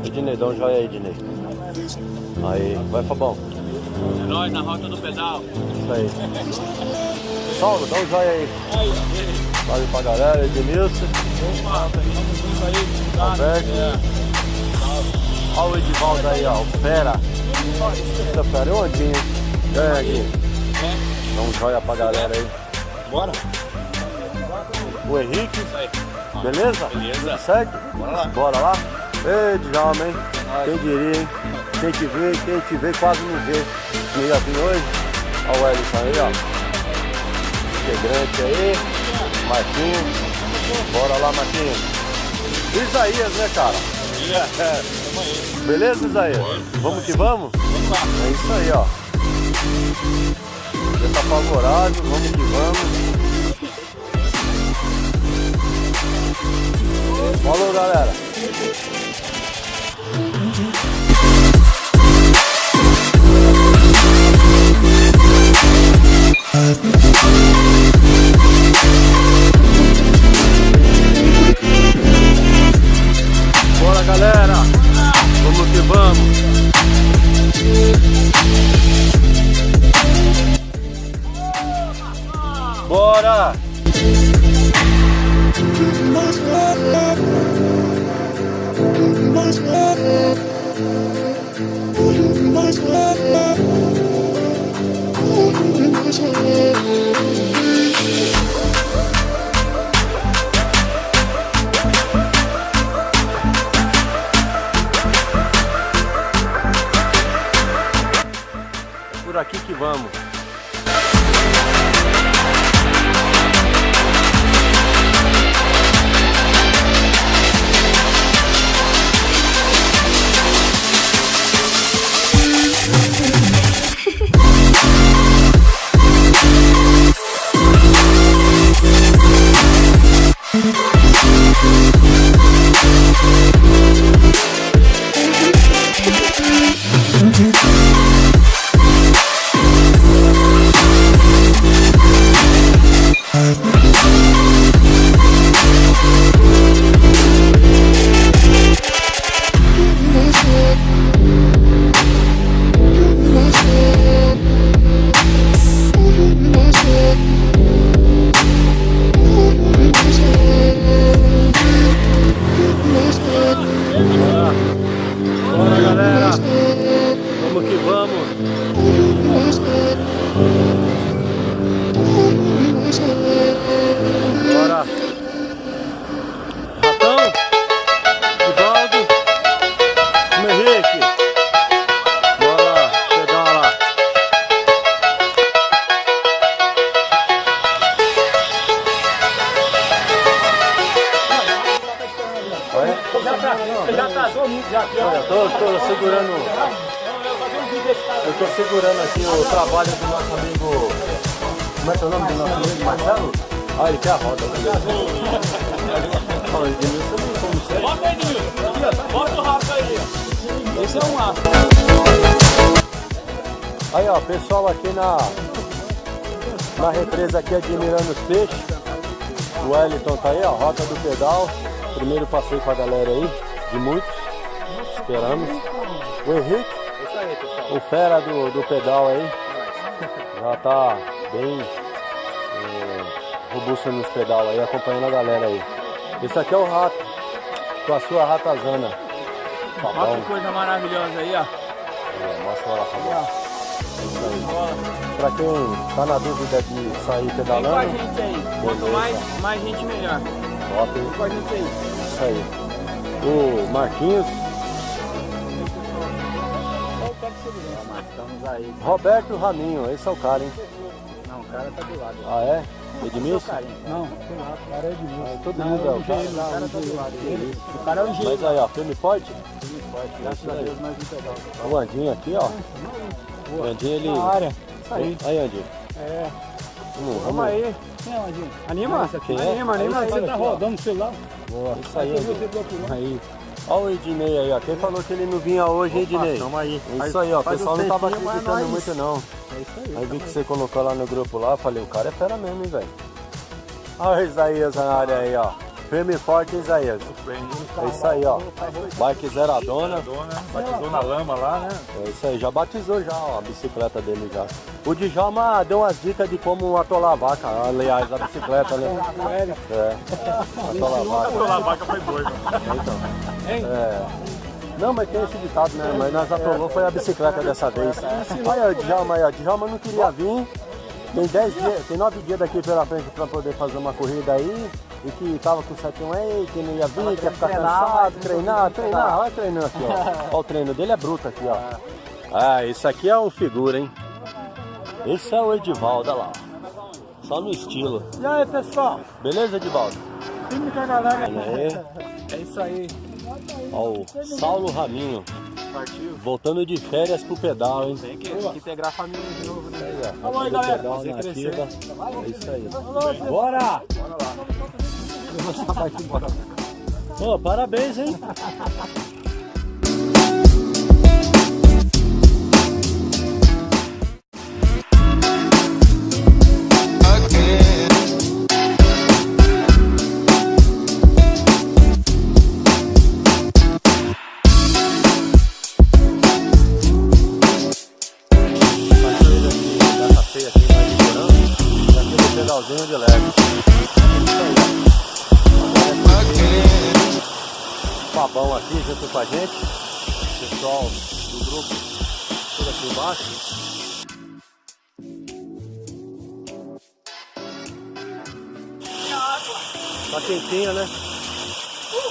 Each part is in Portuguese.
Ednei, dá um joia aí, Ednei. Aí, vai, Fabão. É nóis na rota do pedal. Isso aí. Saulo, dá um joia aí. Valeu pra galera, Edmilson. Alberto. Olha o Edivaldo aí, ó. O Fera. Essa fera é o Andinho. E aí, Andinho? Dá um joia pra galera aí. Bora. O Henrique. Beleza? Beleza. Certo? Bora lá. Bora lá? Ei, Djalma, hein? Quem diria, hein? Quem te vê quase não vê. Quem ia vir hoje? Olha o Elton aí, ó. Integrante aí. Marquinhos. Bora lá, Marquinhos. Isaías, né, cara? Beleza, Isaías? Vamos que vamos? É isso aí, ó. Já tá favorável, vamos que vamos. Falou, galera. Bora, galera. Vamos que vamos. Bora. É por aqui que vamos. Bora, galera. Vamos que vamos. Bora. Ratão. Edivaldo. Henrique. Bora, pedala. Já atrasou muito, já. Olha, tô segurando. Eu tô segurando aqui o trabalho do nosso amigo. Como é que é o nome do nosso amigo Marcelo? Ah, ele quer a roda. Olha, Edmilson, não como sempre. Bota aí, Edmilson. Bota o rato aí. Esse é um rato. Aí, ó, pessoal aqui na represa aqui admirando os peixes. O Wellington tá aí, ó, rota do pedal. Primeiro passeio com a galera aí, de muitos. Esperamos. O Henrique, o fera do pedal aí. Já tá bem robusto nos pedal aí, acompanhando a galera aí. Esse aqui é o rato, com a sua ratazana. Olha que coisa maravilhosa aí, ó. Mostra lá, Fabão. Pra quem tá na dúvida de sair Vem pedalando, com a gente aí. Quanto mais gente, melhor. top. Vem com a gente aí. Isso aí. O Marquinhos. Estamos aí. Roberto Raminho, esse é o cara, hein? Não, o cara tá do lado. Ah, é? Edmilson? Não, sei lá, o cara é Edmilson. Todo mundo é o cara. O cara tá do lado dele. O cara é o Mas aí, ó, firme e forte. Graças a Deus, mais um pedal. O Andinho aqui, ó. O Andinho, ele... Na área. Isso aí. Aí, Andinho. É. Vamos aí. Anima? Quem é? Anima. Você tá rodando o celular. Boa. Isso aí, Andinho. Aí. Olha o Ednei aí, ó. Quem falou que ele não vinha hoje, hein, Ednei? Tamo aí. Isso aí, ó. O pessoal não tava acreditando nós. muito, não. É isso aí. Aí vi que você colocou lá no grupo lá, falei, o cara é fera mesmo, hein, velho. Olha o Isaías na área aí, ó. Firme e forte, Isaías. É isso aí, ó. Bike zeradona. Batizou na lama lá, né? É isso aí, já batizou já ó, a bicicleta dele já. O Djalma deu umas dicas de como atolar a vaca, aliás, a bicicleta, né? É. Atolar a vaca. Atolar a vaca foi doido. Então. É. Não, mas tem esse ditado, né? Mas nós atolou foi a bicicleta dessa vez. Olha o Djalma aí, ó. Djalma não queria vir. Tem 10 dias, tem 9 dias daqui pela frente para poder fazer uma corrida aí. E que tava com 7-1 aí, que não ia vir, que ia ficar cansado, treinar. Olha treinando aqui, ó. Olha o treino dele é bruto aqui, ó. Ah, esse aqui é um figura, hein? Esse é o Edivaldo, olha lá. Só no estilo. E aí, pessoal? Beleza, Edivaldo? Time com a galera. É isso aí. Ó, o Saulo Raminho. Partiu. Voltando de férias pro pedal, hein? Tem que integrar a família de novo, né? Alô aí, galera. É isso aí. Bora! Pô, parabéns, hein? Pedalzinho de leve. Fabão aqui junto com a gente. Pessoal do grupo tudo aqui embaixo. Tá quentinha, né?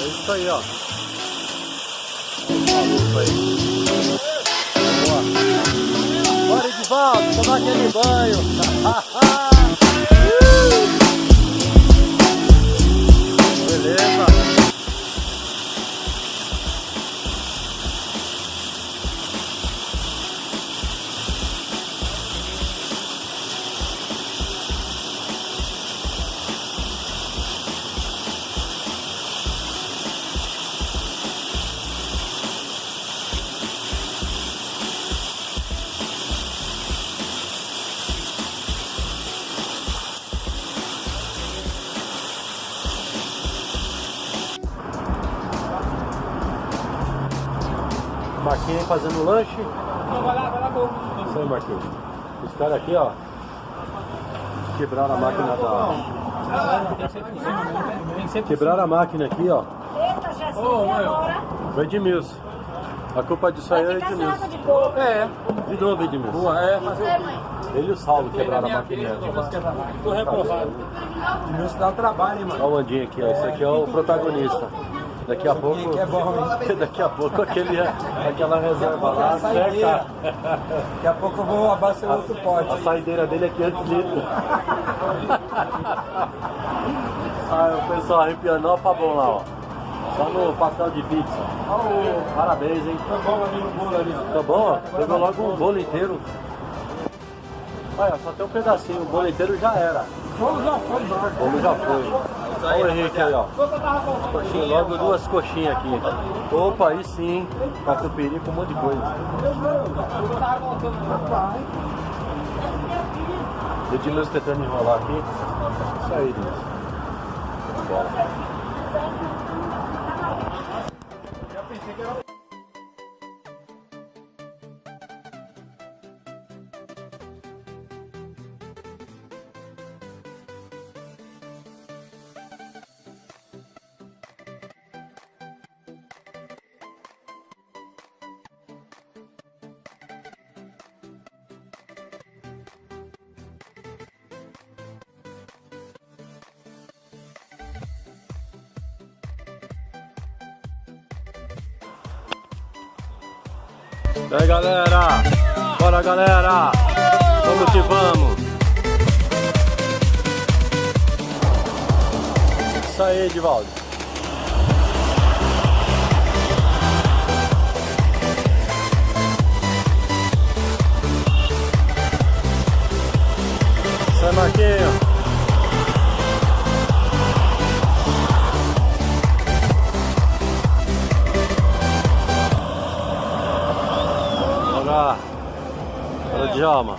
É isso aí, ó. Boa. Bora de volta, tomar aquele banho. Beleza. Marquinhos fazendo lanche. Vai lá, vou. Isso aí, Marquinhos. Os caras aqui, ó, quebraram a máquina Quebraram a máquina aqui, ó. Eita, Jesus, agora? Foi Edmilson. A culpa disso aí é Edmilson. De novo, Edmilson. Boa, fazer Ele e o Saulo quebraram a máquina. Tô reprovado. Edmilson dá trabalho, hein, mano. Olha o Andinho aqui, ó. Esse aqui é o protagonista. Daqui a pouco, daqui a pouco aquela reserva lá seca. Daqui a pouco eu vou abastecer outro pote. A saideira dele é 500 litros. Aí o pessoal arrepiando, ó o Fabão lá, ó. Só no pastel de pizza. Parabéns, hein? Tá bom ali no bolo ali, ó. Tá bom, ó. Pegou logo um bolo inteiro. Olha, só tem um pedacinho, o bolo inteiro já era. O bolo já foi, Marco. O bolo já foi. Olha o Henrique aí, ó. Coxinha, logo duas coxinhas aqui. Opa, aí sim, catupiry com um monte de coisa. Edmilson tentando enrolar aqui. Isso aí, Edmilson. Bora. E aí, galera, bora, galera, vamos que vamos. Isso aí, Edivaldo. Isso aí, Marquinhos. Bora, Djalma.